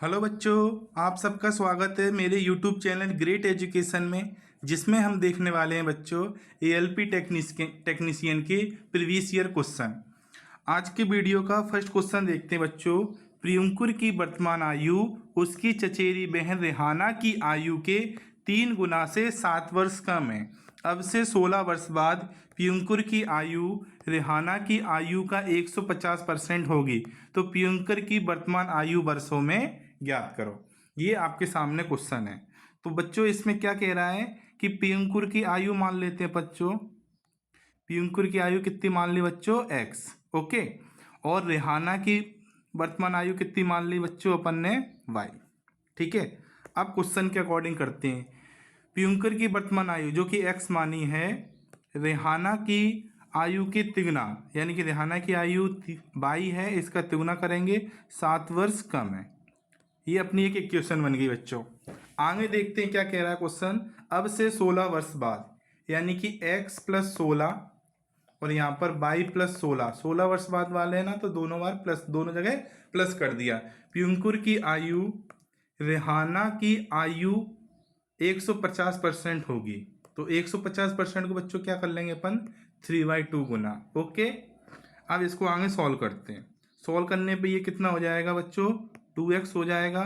Hello बच्चों, आप सबका स्वागत है मेरे यूट्यूब चैनल ग्रेट एजुकेशन में, जिसमें हम देखने वाले हैं बच्चों एएलपी टेक्नीशियन के प्रीवियस ईयर क्वेश्चन। आज के वीडियो का फर्स्ट क्वेश्चन देखते हैं बच्चों। प्रियंकुर की वर्तमान आयु उसकी चचेरी बहन रेहाना की आयु के 3 गुना से 7 वर्ष कम है। अब से 16 वर्ष बाद प्रियंकुर की आयु रेहाना की आयु का 150% होगी, तो प्रियंकुर की वर्तमान आयु वर्षों में ज्ञात करो। ये आपके सामने क्वेश्चन है। तो बच्चों इसमें क्या कह रहा है कि प्रियंकुर की आयु मान लेते हैं बच्चों। प्रियंकुर की आयु कितनी मान ली बच्चों? x। ओके। और रेहाना की वर्तमान आयु कितनी मान ली बच्चों अपन ने? y। ठीक है। अब क्वेश्चन के अकॉर्डिंग करते हैं। प्रियंकुर की वर्तमान आयु जो कि x मानी है, रेहाना की आयु के तिगुना, यानी कि रेहाना की आयु 22 है, इसका तिगुना करेंगे 7 वर्ष कम है। ये अपनी एक इक्वेशन बन गई बच्चों। आगे देखते हैं क्या कह रहा है क्वेश्चन। अब से 16 वर्ष बाद, यानी कि x प्लस 16 और यहाँ पर 22 प्लस 16, 16 वर्ष बाद वाले हैं ना, तो दोनों बार प्लस, दोनों जगह प्लस कर दिया। प्रियंकुर की आयु रेहाना की आयु 150% होगी, तो 150% को बच्चों क्या कर लेंगे अपन? 3/2 गुना। ओके। अब इसको आगे सॉल्व करते हैं। सॉल्व करने पे ये कितना हो जाएगा बच्चों? 2x हो जाएगा,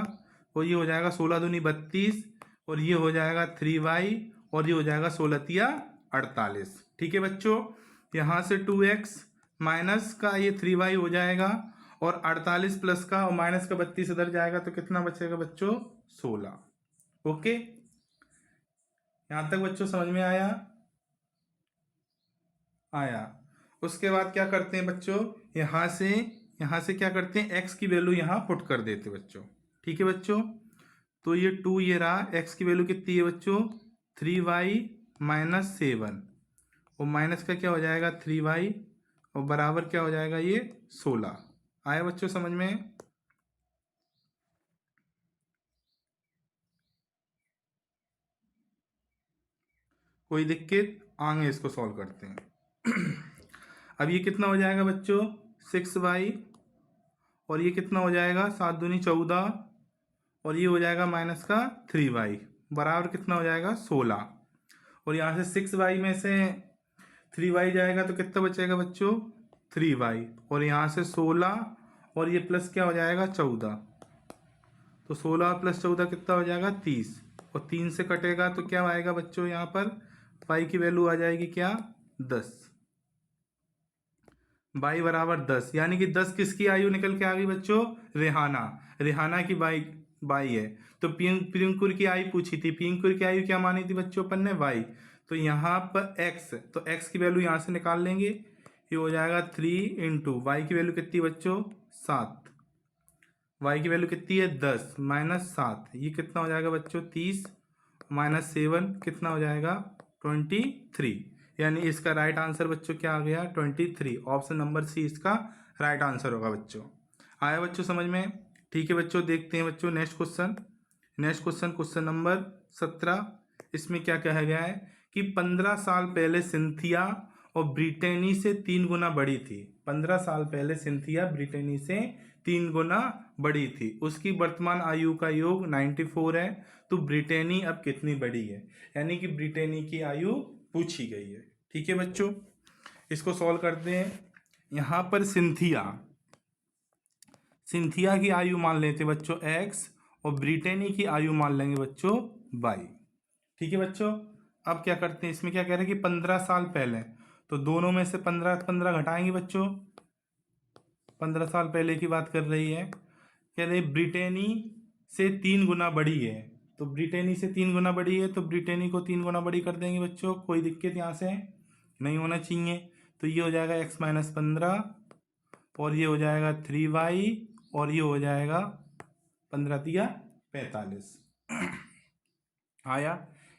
और ये हो जाएगा 16 दूनी 32, और ये हो जाएगा 3y, और ये हो जाएगा 16 तिया 48। ठीक है बच्चों। यहाँ से 2x माइनस का ये 3y हो जाएगा, और 48 प्लस का और माइनस का 32 इधर जाएगा, तो कितना बचेगा बच्चों? 16। ओके। यहाँ तक बच्चों समझ में आया? उसके बाद क्या करते हैं बच्चों, यहाँ से क्या करते हैं, x की वैल्यू यहाँ पुट कर देते बच्चों। ठीक है बच्चों। तो ये 2 ये रहा, x की वैल्यू कितनी है बच्चों? 3y माइनस 7, और माइनस का क्या हो जाएगा? 3y, और बराबर क्या हो जाएगा? ये 16। आया बच्चों समझ में? कोई दिक्कत? आगे इसको सॉल्व करते हैं। अब ये कितना हो जाएगा बच्चों? 6y, और ये कितना हो जाएगा? 7 दूनी 14, और ये हो जाएगा माइनस का 3y, बराबर कितना हो जाएगा? 16। और यहाँ से 6y में से 3y जाएगा, तो कितना बचेगा बच्चों? 3y, और यहाँ से 16, और ये प्लस क्या हो जाएगा? 14। तो 16 प्लस 14 कितना हो जाएगा? 30, और 3 से कटेगा तो क्या आएगा बच्चों? यहाँ पर y की वैल्यू आ जाएगी क्या? 10। y बराबर 10, यानी कि 10 किसकी आयु निकल के आ गई बच्चों? रेहाना की बाई है। तो प्रियंकुर की आयु पूछी थी, प्रियंकुर की आयु क्या मानी थी बच्चों अपन ने? y। तो यहाँ पर x, तो x की वैल्यू यहाँ से निकाल लेंगे। ये हो जाएगा 3 इंटू वाई की वैल्यू कितनी बच्चों? 7। y की वैल्यू कितनी है? 10 माइनस 7, ये कितना हो जाएगा बच्चों? 30 माइनस 7 कितना हो जाएगा? 23। यानी इसका राइट आंसर बच्चों क्या आ गया? 23। ऑप्शन नंबर सी इसका राइट आंसर होगा बच्चों। आया बच्चों समझ में? ठीक है बच्चों, देखते हैं बच्चों नेक्स्ट क्वेश्चन। Question number 17। इसमें क्या कहा गया है कि 15 साल पहले सिंथिया और ब्रिटेनी से 3 गुना बड़ी थी। 15 साल पहले सिंथिया ब्रिटेनी से 3 गुना बड़ी थी। उसकी वर्तमान आयु का योग 94 है। तो ब्रिटेनी अब कितनी बड़ी है? यानी कि ब्रिटेनी की आयु पूछी गई है। ठीक है बच्चों, इसको सॉल्व करते हैं। यहाँ पर सिंथिया की आयु मान लेते बच्चों x, और ब्रिटेनी की आयु मान लेंगे बच्चों y। ठीक है बच्चों। अब क्या करते हैं, इसमें क्या कह रहे हैं कि 15 साल पहले, तो दोनों में से 15 घटाएंगे बच्चों। 15 साल पहले की बात कर रही है, कह रहे ब्रिटेनी से 3 गुना बड़ी है। तो ब्रिटेनी से 3 गुना बड़ी है, तो ब्रिटेनी को 3 गुना बड़ी कर देंगे बच्चों। कोई दिक्कत यहाँ से नहीं होना चाहिए। तो ये हो जाएगा x माइनस 15, और ये हो जाएगा 3y, और ये हो जाएगा 15 तिया 45। आया।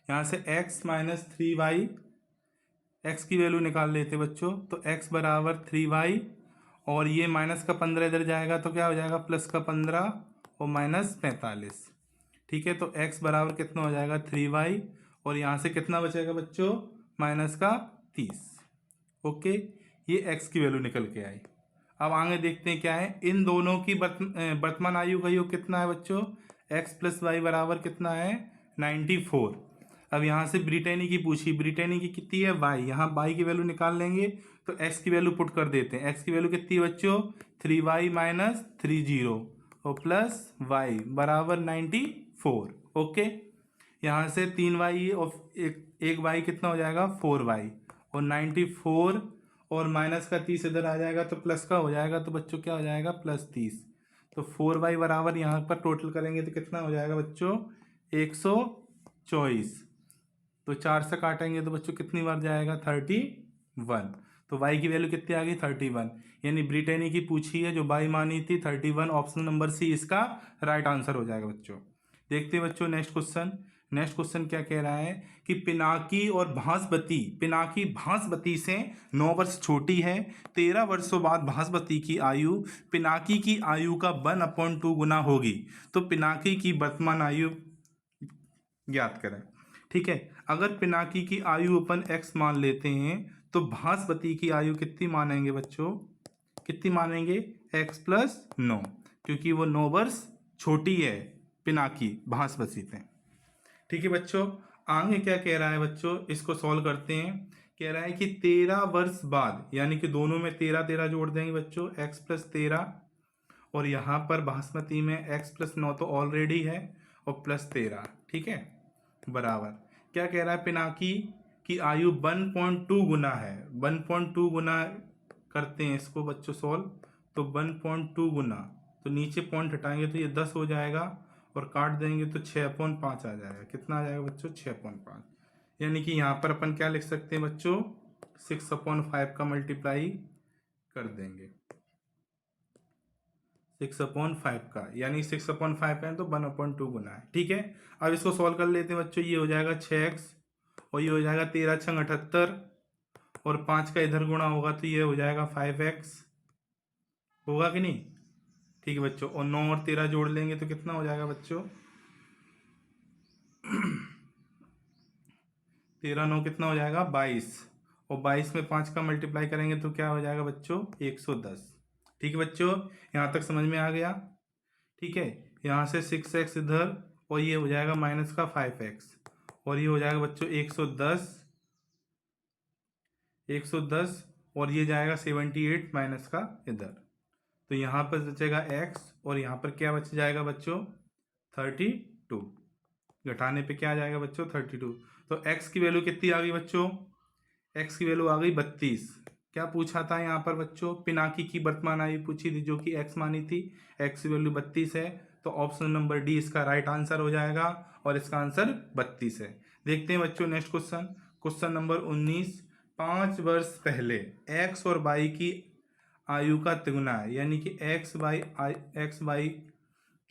यहाँ से x माइनस 3y, x की वैल्यू निकाल लेते बच्चों। तो x बराबर 3y, और ये माइनस का 15 इधर जाएगा, तो क्या हो जाएगा? प्लस का 15 और माइनस 45। ठीक है। तो x बराबर कितना हो जाएगा? 3y, और यहाँ से कितना बचेगा बच्चों? माइनस का 30। ओके। ये x की वैल्यू निकल के आई। अब आगे देखते हैं क्या है। इन दोनों की वर्तमान आयु का योग कितना है बच्चों? x प्लस वाई बराबर कितना है? 94। अब यहाँ से ब्रिटेनी की पूछी, ब्रिटेनी की कितनी है? y। यहाँ y की वैल्यू निकाल लेंगे तो x की वैल्यू पुट कर देते हैं। x की वैल्यू कितनी है बच्चों? 3y माइनस 30 और प्लस y बराबर 94। ओके, यहाँ से 3y और एक y कितना हो जाएगा? 4y और 94 और माइनस का 30 इधर आ जाएगा तो प्लस का हो जाएगा, तो बच्चों क्या हो जाएगा? प्लस 30। तो 4y बराबर यहाँ पर टोटल करेंगे तो कितना हो जाएगा बच्चों? 124। तो 4 से काटेंगे तो बच्चों कितनी बार जाएगा? 31। तो y की वैल्यू कितनी आ गई? 31। यानी ब्रिटेनी की पूछी है जो y मानी थी 31। ऑप्शन नंबर सी इसका राइट आंसर हो जाएगा बच्चों। देखते हैं बच्चों नेक्स्ट क्वेश्चन। नेक्स्ट क्वेश्चन क्या कह रहा है कि पिनाकी और भांसबती, पिनाकी भांसबती से 9 वर्ष छोटी है। 13 वर्षों बाद भांसबती की आयु पिनाकी की आयु का 1/2 गुना होगी। तो पिनाकी की वर्तमान आयु ज्ञात करें। ठीक है, अगर पिनाकी की आयु अपन x मान लेते हैं तो भांसबती की आयु कितनी मानेंगे बच्चों? कितनी मानेंगे? x प्लस 9, क्योंकि वो 9 वर्ष छोटी है पिनाकी भांसबती से। ठीक है बच्चों, आगे क्या कह रहा है बच्चों? इसको सॉल्व करते हैं। कह रहा है कि 13 वर्ष बाद, यानी कि दोनों में 13 जोड़ देंगे बच्चों, x प्लस 13 और यहाँ पर बासमती में x प्लस 9 तो ऑलरेडी है और प्लस 13। ठीक है, बराबर क्या कह रहा है? पिनाकी की आयु 1.2 गुना है। 1.2 गुना करते हैं इसको बच्चों सॉल्व, तो 1.2 गुना, तो नीचे पॉइंट हटाएंगे तो ये 10 हो जाएगा और काट देंगे तो 6/5 आ जाएगा। कितना आ जाएगा बच्चों? 6/5। यानी कि यहाँ पर अपन क्या लिख सकते हैं बच्चों? 6/5 का मल्टीप्लाई कर देंगे 6/5 का, यानी 6/5 है तो 1/2 गुना है। ठीक है, अब इसको सॉल्व कर लेते हैं बच्चों। ये हो जाएगा 6x और ये हो जाएगा 13 छंग 78 और 5 का इधर गुणा होगा तो ये हो जाएगा 5x। होगा कि नहीं? ठीक है बच्चों, और 9 और 13 जोड़ लेंगे तो कितना हो जाएगा बच्चों? 13 9 कितना हो जाएगा? 22 और 22 में 5 का मल्टीप्लाई करेंगे तो क्या हो जाएगा बच्चों? 110। ठीक है बच्चों, यहाँ तक समझ में आ गया? ठीक है, यहाँ से 6x इधर और ये हो जाएगा माइनस का 5x और ये हो जाएगा बच्चों 110 और ये जाएगा 78 माइनस का इधर, तो यहाँ पर बचेगा x और यहाँ पर क्या बच जाएगा बच्चों? 32। घटाने पे क्या आ जाएगा बच्चों? 32। तो x की वैल्यू कितनी आ गई बच्चों? x की वैल्यू आ गई 32। क्या पूछा था यहाँ पर बच्चों? पिनाकी की वर्तमान आयु पूछी थी जो कि x मानी थी। x की वैल्यू 32 है, तो ऑप्शन नंबर डी इसका राइट आंसर हो जाएगा और इसका आंसर 32 है। देखते हैं बच्चों नेक्स्ट क्वेश्चन। Question number 19। 5 वर्ष पहले x और y की आयु का तिगुना है, यानी कि x y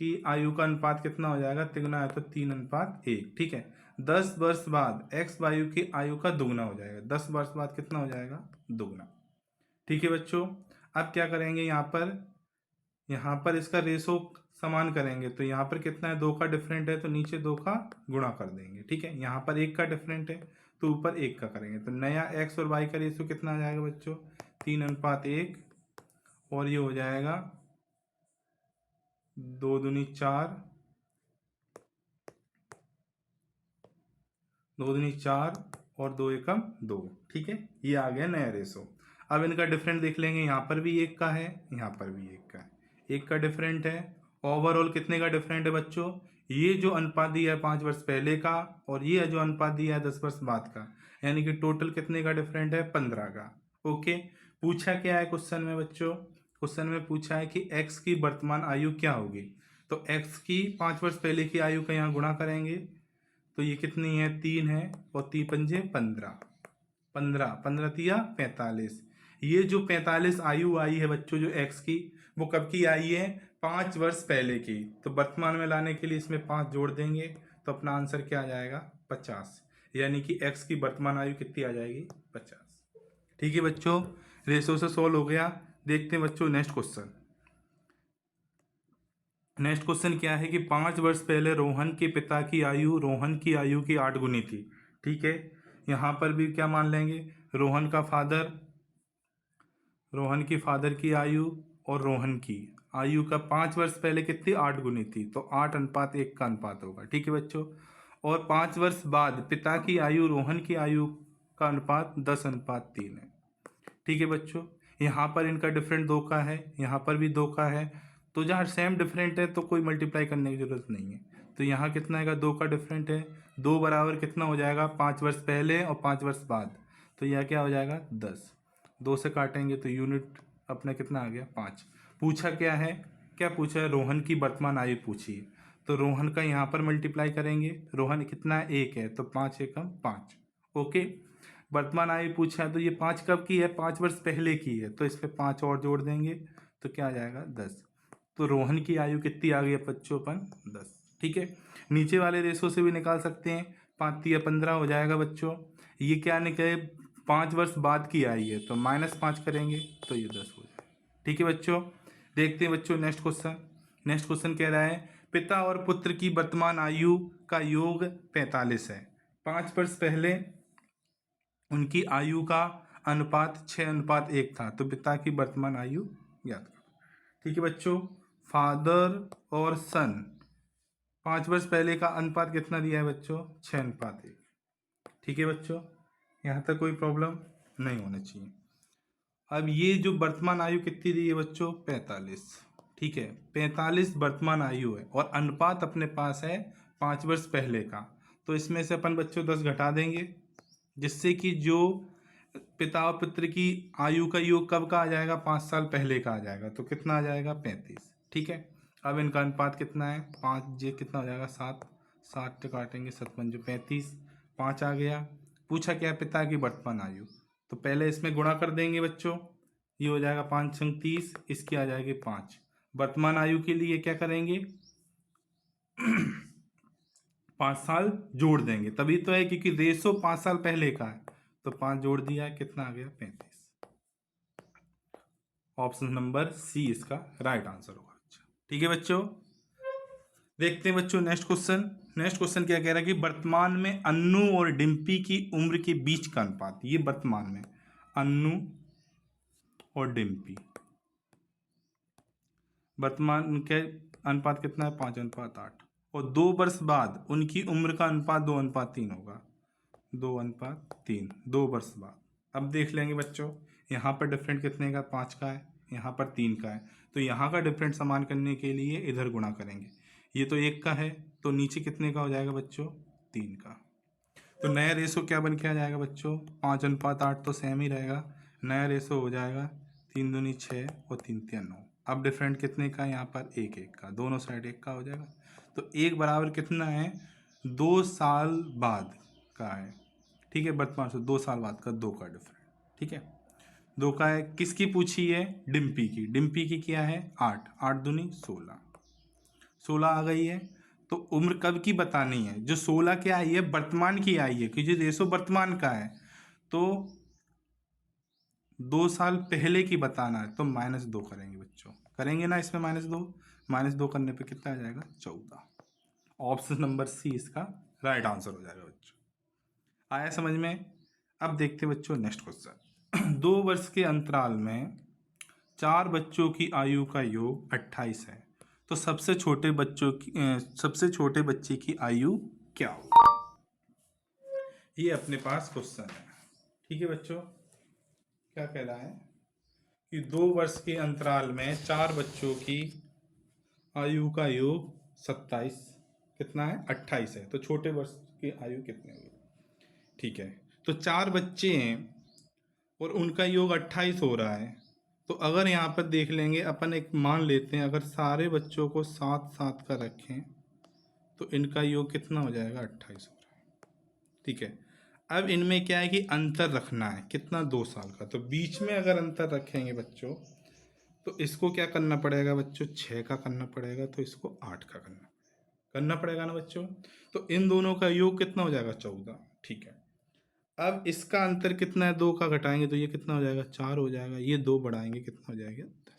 की आयु का अनुपात कितना हो जाएगा? तिगुना है तो 3:1। ठीक है, 10 वर्ष बाद x वायु की आयु का दुगना हो जाएगा। 10 वर्ष बाद कितना हो जाएगा? दुगना। ठीक है बच्चों, अब क्या करेंगे? यहाँ पर इसका रेशो समान करेंगे तो यहाँ पर कितना है? 2 का डिफरेंट है तो नीचे 2 का गुणा कर देंगे। ठीक है, यहाँ पर 1 का डिफरेंट है तो ऊपर 1 का करेंगे, तो नया x और y का रेशो कितना आ जाएगा बच्चों? 3:1 और ये हो जाएगा 2 दूनी 4, 2 दूनी 4 और 2 एकम 2। ठीक है, ये आ गया नया रेशो। अब इनका डिफरेंट देख लेंगे, यहाँ पर भी 1 का है, यहाँ पर भी 1 का है, 1 का डिफरेंट है। ओवरऑल कितने का डिफरेंट है बच्चों? ये जो अनुपात दिया है 5 वर्ष पहले का और ये जो अनुपात दिया है 10 वर्ष बाद का, यानी कि टोटल कितने का डिफरेंट है? 15 का। ओके, पूछा क्या है क्वेश्चन में बच्चों? क्वेश्चन में पूछा है कि x की वर्तमान आयु क्या होगी। तो x की 5 वर्ष पहले की आयु का यहाँ गुणा करेंगे तो ये कितनी है? 3 है और 3 पंजे 15, 15 तिया 45। ये जो 45 आयु आई है बच्चों जो x की, वो कब की आई है? 5 वर्ष पहले की। तो वर्तमान में लाने के लिए इसमें 5 जोड़ देंगे तो अपना आंसर क्या आ जाएगा? 50। यानी कि x की वर्तमान आयु कितनी आ जाएगी? 50। ठीक है बच्चों, रेशो से सॉल्व हो गया। देखते हैं बच्चों नेक्स्ट क्वेश्चन। नेक्स्ट क्वेश्चन क्या है कि 5 वर्ष पहले रोहन के पिता की आयु रोहन की आयु की 8 गुनी थी। ठीक है, यहाँ पर भी क्या मान लेंगे? रोहन का फादर रोहन की फादर की आयु और रोहन की आयु का 5 वर्ष पहले कितनी 8 गुनी थी, तो 8:1 का अनुपात होगा। ठीक है बच्चों। और 5 वर्ष बाद पिता की आयु रोहन की आयु का अनुपात 10:3 है। ठीक है बच्चों। यहाँ पर इनका डिफरेंट 2 का है, यहाँ पर भी 2 का है, तो जहाँ सेम डिफरेंट है तो कोई मल्टीप्लाई करने की जरूरत नहीं है। तो यहाँ कितना आएगा, 2 का डिफरेंट है। 2 बराबर कितना हो जाएगा, 5 वर्ष पहले और 5 वर्ष बाद, तो यह क्या हो जाएगा 10। 2 से काटेंगे तो यूनिट अपना कितना आ गया 5। पूछा क्या है, क्या पूछा है, रोहन की वर्तमान आयु पूछी है। तो रोहन का यहाँ पर मल्टीप्लाई करेंगे, रोहन कितना है 1 है, तो 5 एकम 5। ओके। वर्तमान आयु पूछा है तो ये 5 कब की है, 5 वर्ष पहले की है, तो इस पर 5 और जोड़ देंगे तो क्या आ जाएगा 10। तो रोहन की आयु कितनी आ गई है बच्चों अपन 10। ठीक है। नीचे वाले रेशो से भी निकाल सकते हैं, 5×3=15 हो जाएगा बच्चों। ये क्या निकले, 5 वर्ष बाद की आई है, तो -5 करेंगे तो ये 10 हो जाएगा। ठीक है बच्चों। देखते हैं बच्चों नेक्स्ट क्वेश्चन। नेक्स्ट क्वेश्चन कह रहा है पिता और पुत्र की वर्तमान आयु का योग 45 है। 5 वर्ष पहले उनकी आयु का अनुपात 6:1 था, तो पिता की वर्तमान आयु ज्ञात करो। ठीक है बच्चों। फादर और सन 5 वर्ष पहले का अनुपात कितना दिया है बच्चों, 6:1। ठीक है बच्चों। यहाँ तक कोई प्रॉब्लम नहीं होना चाहिए। अब ये जो वर्तमान आयु कितनी दी है बच्चों, 45। ठीक है, 45 वर्तमान आयु है और अनुपात अपने पास है 5 वर्ष पहले का, तो इसमें से अपन बच्चों 10 घटा देंगे, जिससे कि जो पिता और पुत्र की आयु का योग कब का आ जाएगा, 5 साल पहले का आ जाएगा, तो कितना आ जाएगा 35। ठीक है। अब इनका अनुपात कितना है, 5 ये कितना हो जाएगा 7। 7 से काटेंगे 7×5 = 5 आ गया। पूछा क्या, पिता की वर्तमान आयु, तो पहले इसमें गुणा कर देंगे बच्चों, ये हो जाएगा 5×30, इसकी आ जाएगी 5। वर्तमान आयु के लिए क्या करेंगे 5 साल जोड़ देंगे, तभी तो है क्योंकि रेशो 5 साल पहले का है, तो 5 जोड़ दिया है, कितना आ गया 35। ऑप्शन नंबर सी इसका राइट आंसर होगा। अच्छा ठीक है बच्चों। देखते हैं बच्चों नेक्स्ट क्वेश्चन। नेक्स्ट क्वेश्चन क्या कह रहा है कि वर्तमान में अन्नू और डिम्पी की उम्र के बीच का अनुपात, ये वर्तमान में अन्नू और डिम्पी वर्तमान के अनुपात कितना है, 5:8, और 2 वर्ष बाद उनकी उम्र का अनुपात 2:3 होगा। 2:3 2 वर्ष बाद। अब देख लेंगे बच्चों, यहाँ पर डिफरेंट कितने का, 5 का है, यहाँ पर 3 का है, तो यहाँ का डिफरेंट समान करने के लिए इधर गुणा करेंगे। ये तो 1 का है, तो नीचे कितने का हो जाएगा बच्चों, 3 का। तो नया रेशो क्या बन के आ जाएगा बच्चों, 5:8 तो सेम ही रहेगा। नया रेशो हो जाएगा 3 दूनी 6 और 3 तिया 9। अब डिफरेंट कितने का है, यहाँ पर 1 का, दोनों साइड 1 का हो जाएगा। तो 1 बराबर कितना है, 2 साल बाद का है। ठीक है, वर्तमान से 2 साल बाद का, 2 का डिफरेंट। ठीक है, 2 का है। किसकी पूछी है, डिम्पी की। डिम्पी की क्या है 8, 8 दूनी 16, 16 आ गई है। तो उम्र कब की बतानी है, जो 16 की आई है वर्तमान की आई है, क्योंकि रेशो वर्तमान का है, तो 2 साल पहले की बताना है, तो -2 करेंगे बच्चों, करेंगे ना इसमें -2 करने पे कितना आ जाएगा 14। ऑप्शन नंबर सी इसका राइट आंसर हो जाएगा बच्चों। आया समझ में। अब देखते हैं बच्चों नेक्स्ट क्वेश्चन। 2 वर्ष के अंतराल में 4 बच्चों की आयु का योग 28 है, तो सबसे छोटे बच्चे की आयु क्या होगी, ये अपने पास क्वेश्चन है। ठीक है बच्चों, क्या कह रहा है कि 2 वर्ष के अंतराल में 4 बच्चों की आयु का योग 27 कितना है 28 है, तो छोटे वर्ष की आयु कितनी होगी। ठीक है, तो 4 बच्चे हैं और उनका योग 28 हो रहा है, तो अगर यहाँ पर देख लेंगे अपन, एक मान लेते हैं, अगर सारे बच्चों को 7-7 का रखें तो इनका योग कितना हो जाएगा 28 हो रहा है। ठीक है, अब इनमें क्या है कि अंतर रखना है, कितना 2 साल का, तो बीच में अगर अंतर रखेंगे बच्चों तो इसको क्या करना पड़ेगा बच्चों, 6 का करना पड़ेगा, तो इसको 8 का करना पड़ेगा ना बच्चों। तो इन दोनों का योग कितना हो जाएगा 14। ठीक है, अब इसका अंतर कितना है, 2 का घटाएंगे तो ये कितना हो जाएगा 4 हो जाएगा, ये 2 बढ़ाएंगे कितना हो जाएगा 10 हो जाएगा।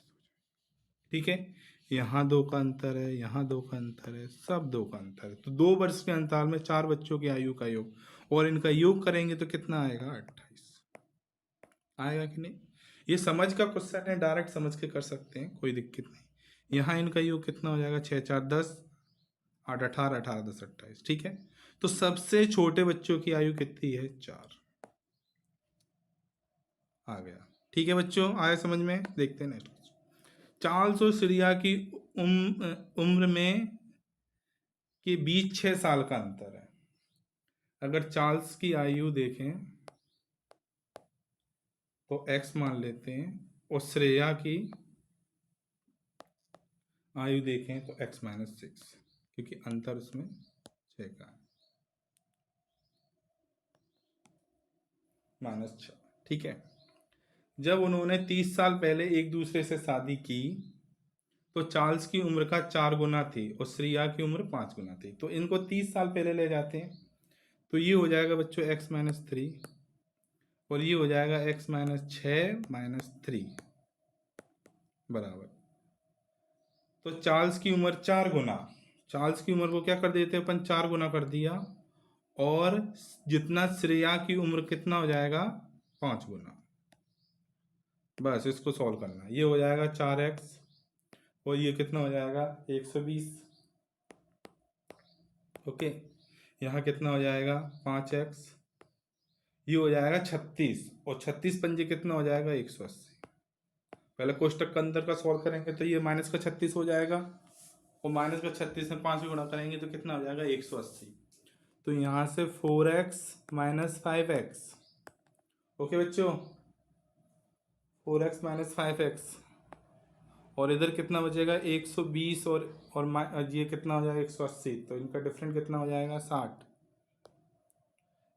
ठीक है, यहाँ 2 का अंतर है, यहाँ 2 का अंतर है, सब 2 का अंतर है, तो 2 वर्ष के अंतराल में 4 बच्चों की आयु का योग, और इनका योग करेंगे तो कितना आएगा 28 आएगा कि नहीं। ये समझ का क्वेश्चन है, डायरेक्ट समझ के कर सकते हैं, कोई दिक्कत नहीं। यहाँ इनका योग कितना हो जाएगा, 6 4 10, 8 18, 18 10 28, ठीक है। तो सबसे छोटे बच्चों की आयु कितनी है, 4। आ गया, ठीक है बच्चों, आया समझ में। देखते हैं नेक्स्ट। चार्ल्स और श्रेया की उम्र में के बीच 6 साल का अंतर है। अगर चार्ल्स की आयु देखें तो x मान लेते हैं, और श्रेया की आयु देखें तो x माइनस 6, क्योंकि अंतर उसमें 6 का है, -6, ठीक है। जब उन्होंने 30 साल पहले एक दूसरे से शादी की तो चार्ल्स की उम्र का 4 गुना थी और श्रेया की उम्र 5 गुना थी। तो इनको 30 साल पहले ले जाते हैं, तो ये हो जाएगा बच्चों x माइनस 3, और ये हो जाएगा x माइनस 6 माइनस 3 बराबर। तो चार्ल्स की उम्र 4 गुना, चार्ल्स की उम्र को क्या कर देते हैं अपन, 4 गुना कर दिया, और जितना श्रेया की उम्र कितना हो जाएगा, 5 गुना। बस इसको सॉल्व करना, ये हो जाएगा 4x, और ये कितना हो जाएगा 120, ओके। यहाँ कितना हो जाएगा 5x, ये हो जाएगा 36, और 36 पंजे कितना हो जाएगा 180। पहले कोष्टक के अंदर का सॉल्व करेंगे तो ये माइनस का 36 हो जाएगा, और माइनस का 36 में 5 गुणा करेंगे तो कितना हो जाएगा 180। तो यहाँ से 4x माइनस 5x, ओके बच्चों, 4x माइनस 5x, और इधर कितना बचेगा 120, और ये कितना हो जाएगा 180, तो इनका डिफरेंट कितना हो जाएगा 60।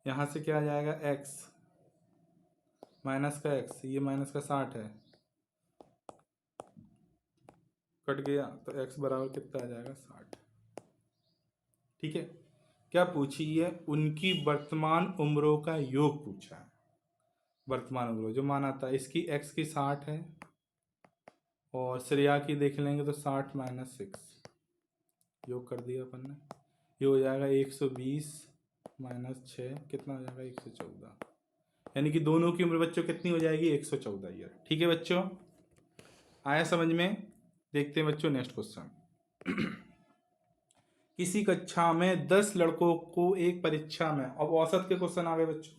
यहाँ से क्या आ जाएगा x माइनस का x, ये माइनस का 60 है, कट गया, तो x बराबर कितना आ जाएगा 60, ठीक है। क्या पूछी है, उनकी वर्तमान उम्रों का योग पूछा है। वर्तमान उम्र जो माना था, इसकी x की 60 है, और श्रेया की देख लेंगे तो 60 माइनस 6, योग कर दिया अपन ने, ये हो जाएगा 120 माइनस 6, कितना हो जाएगा 114, यानी कि दोनों की उम्र बच्चों कितनी हो जाएगी 114 ईयर, ठीक है बच्चों, आया समझ में। देखते हैं बच्चों नेक्स्ट क्वेश्चन। किसी कक्षा में 10 लड़कों को एक परीक्षा में, अब औसत के क्वेश्चन आ गए बच्चों।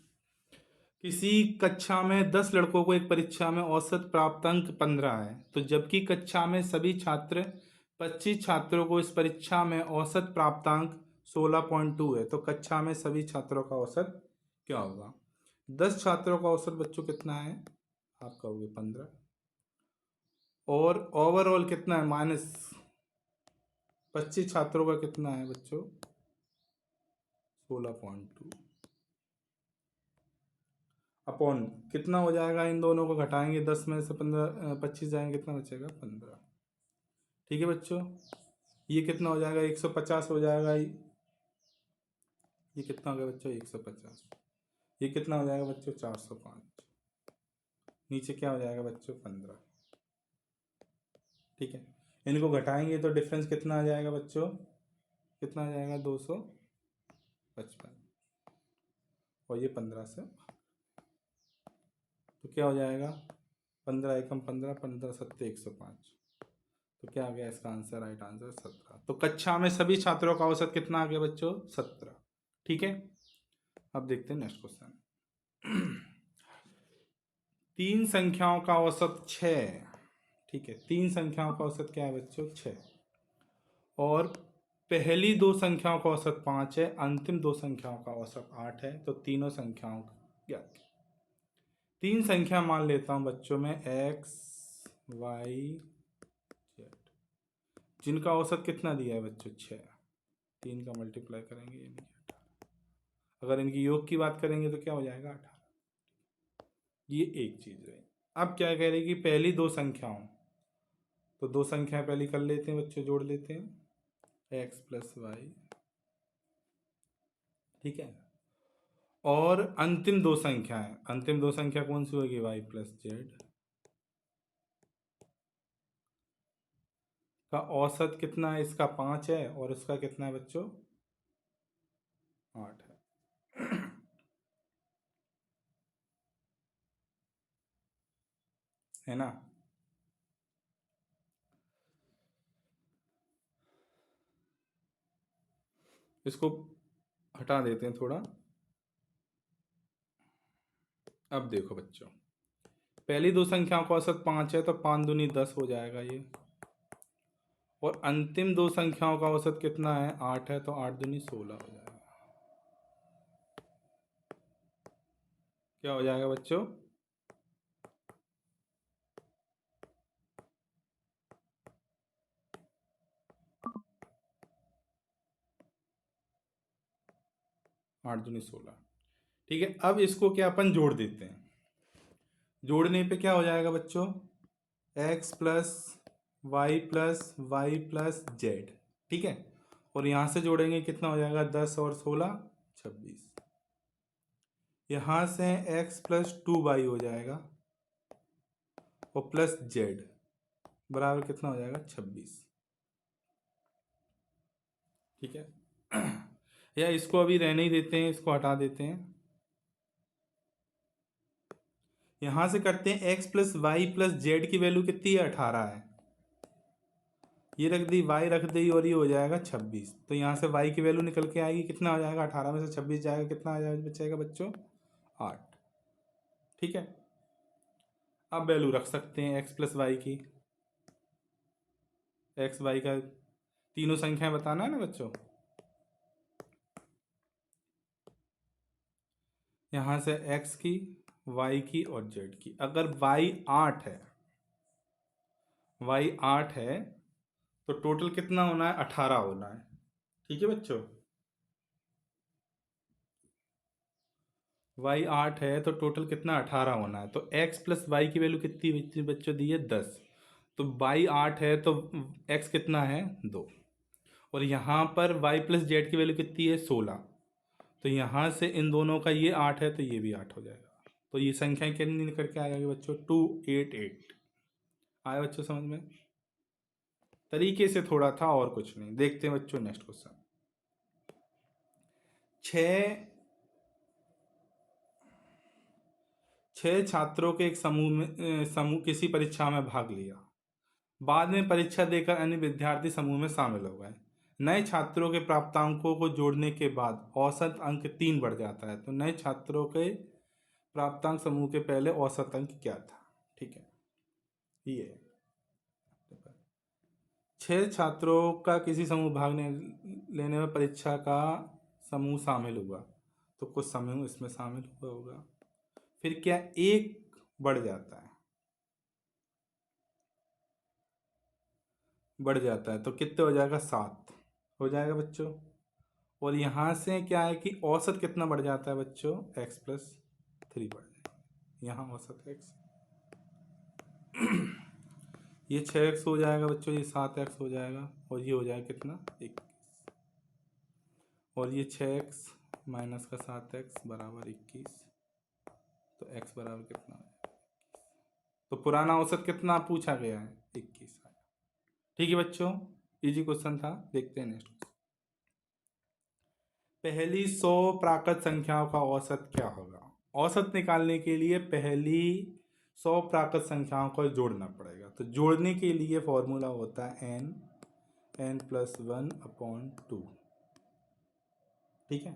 किसी कक्षा में 10 लड़कों को एक परीक्षा में औसत प्राप्तांक 15 है, तो जबकि कक्षा में सभी छात्र 25 छात्रों को इस परीक्षा में औसत प्राप्तांक 16.2 है, तो कक्षा में सभी छात्रों का औसत क्या होगा। 10 छात्रों का औसत बच्चों कितना है, आप कहोगे 15, और ओवरऑल कितना है माइनस 25 छात्रों का कितना है बच्चों 16.2, अपॉन कितना हो जाएगा, इन दोनों को घटाएंगे, 10 में से 15 25 जाएंगे, कितना बचेगा 15, ठीक है बच्चों। ये कितना हो जाएगा 150 हो जाएगा, ये कितना हो गया बच्चों 150, ये कितना हो जाएगा बच्चों 405, नीचे क्या हो जाएगा बच्चों 15, ठीक है। इनको घटाएंगे तो डिफरेंस कितना आ जाएगा बच्चों, कितना आ जाएगा 255, और ये 15 से, तो क्या हो जाएगा 15 एकम 15, 15 सत्ते 105, तो क्या आ गया इसका आंसर, राइट आंसर 17। तो कक्षा में सभी छात्रों का औसत कितना आ गया बच्चों 17, ठीक है। अब देखते हैं नेक्स्ट क्वेश्चन। 3 संख्याओं का औसत 6, ठीक है, 3 संख्याओं का औसत क्या है बच्चों 6, और पहली 2 संख्याओं का औसत 5 है, अंतिम 2 संख्याओं का औसत 8 है, तो तीनों संख्याओं का ज्ञात। 3 संख्या मान लेता हूं बच्चों में x y z, जिनका औसत कितना दिया है बच्चों 6, 3 का मल्टीप्लाई करेंगे ये नहीं 18, अगर इनकी योग की बात करेंगे तो क्या हो जाएगा 18, ये एक चीज है। अब क्या कह रहे हैं कि पहली 2 संख्याओं, तो 2 संख्याएं पहली कर लेते हैं बच्चों, जोड़ लेते हैं x प्लस वाई, ठीक है, और अंतिम 2 संख्याएं, अंतिम 2 संख्या कौन सी होगी y प्लस जेड, का औसत कितना है, इसका 5 है, और इसका कितना है बच्चों 8 है। है ना। इसको हटा देते हैं थोड़ा। अब देखो बच्चों, पहली दो संख्याओं का औसत 5 है तो 5 दूनी 10 हो जाएगा ये। और अंतिम दो संख्याओं का औसत कितना है, 8 है, तो 8 दूनी 16 हो जाएगा। क्या हो जाएगा बच्चों, 8 दूनी 16। ठीक है, अब इसको क्या अपन जोड़ देते हैं। जोड़ने पे क्या हो जाएगा बच्चों, x plus Y plus Z. ठीक है, और यहाँ से जोड़ेंगे कितना हो जाएगा, 10 और 16 26। यहाँ से x प्लस 2y हो जाएगा और प्लस जेड बराबर कितना हो जाएगा, 26। ठीक है या इसको अभी रहने ही देते हैं, इसको हटा देते हैं। यहां से करते हैं x plus Y plus Z की वैल्यू कितनी है, 18 है। ये रख दी, y रख दी, और ये हो जाएगा 26। तो यहाँ से y की वैल्यू निकल के आएगी, कितना हो जाएगा, 18 में से 26 जाएगा, कितना आ जाएगा बचेगा बच्चों, 8। ठीक है, अब वैल्यू रख सकते हैं x प्लस वाई की। x y का तीनों संख्याएं बताना है ना बच्चों। यहाँ से x की, y की और z की। अगर y 8 है, y 8 है तो टोटल कितना होना है, 18 होना है। ठीक है बच्चों, y 8 है तो टोटल कितना, 18 होना है। तो x प्लस वाई की वैल्यू कितनी बच्चों दी है, 10। तो y 8 है तो x कितना है, 2। और यहाँ पर y प्लस जेड की वैल्यू कितनी है, 16। तो यहाँ से इन दोनों का ये 8 है तो ये भी 8 हो जाएगा। तो ये संख्या कितनी निकल के आ जाएगी बच्चों, 288। आया बच्चों समझ में, तरीके से थोड़ा था और कुछ नहीं। देखते हैं बच्चों नेक्स्ट क्वेश्चन। छह छात्रों के एक समूह किसी परीक्षा में भाग लिया। बाद में परीक्षा देकर अन्य विद्यार्थी समूह में शामिल हो गए। नए छात्रों के प्राप्तांकों को जोड़ने के बाद औसत अंक 3 बढ़ जाता है। तो नए छात्रों के प्राप्तांक समूह के पहले औसत अंक क्या था। ठीक है, ये 6 छात्रों का किसी समूह भाग लेने में परीक्षा का समूह शामिल हुआ, तो कुछ समूह इसमें शामिल हुआ होगा। फिर क्या एक बढ़ जाता है, बढ़ जाता है तो कितने हो जाएगा, 7 हो जाएगा बच्चों। और यहाँ से क्या है कि औसत कितना बढ़ जाता है बच्चों, x प्लस 3 बढ़ जाएगा। यहाँ औसत x ये 6x हो जाएगा बच्चों, ये 7x हो जाएगा, और ये हो जाएगा कितना, 21। और ये 6x माइनस का 7x बराबर 21। तो x बराबर कितना है, तो पुराना औसत कितना पूछा गया है, 21 आया। ठीक है बच्चों, इजी क्वेश्चन था। देखते हैं नेक्स्ट। पहली 100 प्राकृत संख्याओं का औसत क्या होगा। औसत निकालने के लिए पहली 100 प्राकृत संख्याओं को जोड़ना पड़ेगा। तो जोड़ने के लिए फॉर्मूला होता है n प्लस 1/2। ठीक है,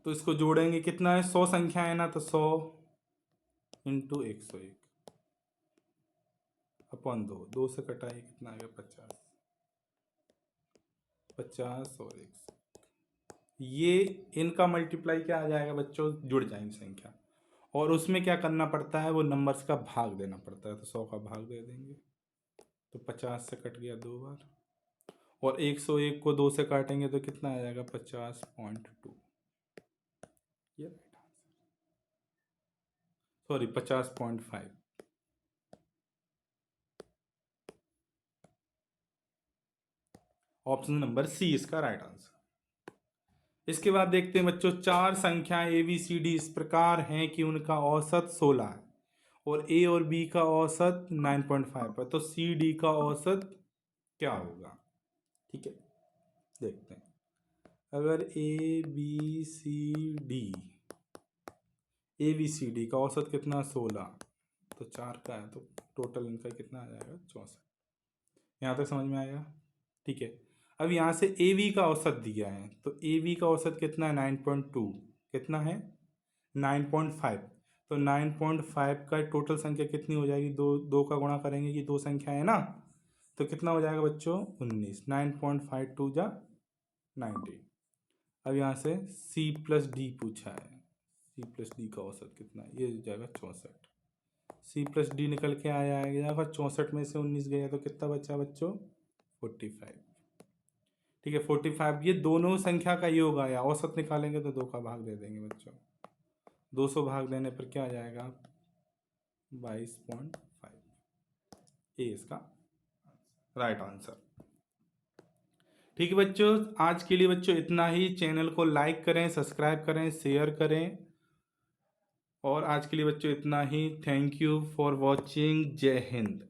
तो इसको जोड़ेंगे, कितना है, 100 संख्या है ना, तो 100 इंटू 101 अपॉन 2। 2 से कटाइए, कितना आ गया, 50। 50 और 100, ये इनका मल्टीप्लाई क्या आ जाएगा बच्चों, जुड़ जाएंगे संख्या। और उसमें क्या करना पड़ता है, वो नंबर्स का भाग देना पड़ता है। तो 100 का भाग दे देंगे, तो 50 से कट गया 2 बार। और 101 को 2 से काटेंगे तो कितना आ जाएगा, 50.2। ये right answer, sorry 50.5। Option number C इसका राइट आंसर। इसके बाद देखते हैं बच्चों, 4 संख्याएं ए बी सी डी इस प्रकार हैं कि उनका औसत 16 है और ए और बी का औसत 9.5 है। तो सी डी का औसत क्या होगा। ठीक है, देखते हैं। अगर A B C D, ABCD का औसत कितना 16, तो 4 का है, तो टोटल इनका कितना आ जाएगा 64। यहाँ तक समझ में आएगा? ठीक है। अब यहाँ से AB का औसत दिया है, तो AB का औसत कितना है 9.2, कितना है 9.5, तो 9.5 का टोटल संख्या कितनी हो जाएगी, दो का गुणा करेंगे कि दो संख्या है ना, तो कितना हो जाएगा बच्चों 19, 9.5 टू जा 90। अब यहाँ से C+D पूछा है, C+D का औसत कितना, ये हो जाएगा 64। C+D निकल के आ जाएगा 64 में से 19 गया तो कितना बचा बच्चों 45। ठीक है 45, ये दोनों संख्या का योग आया, औसत निकालेंगे तो 2 का भाग दे देंगे बच्चों, 200 भाग देने पर क्या आ जाएगा 22.5, ये इसका राइट आंसर। ठीक है बच्चों, आज के लिए बच्चों इतना ही। चैनल को लाइक करें, सब्सक्राइब करें, शेयर करें, और आज के लिए बच्चों इतना ही। Thank you for watching. जय हिंद।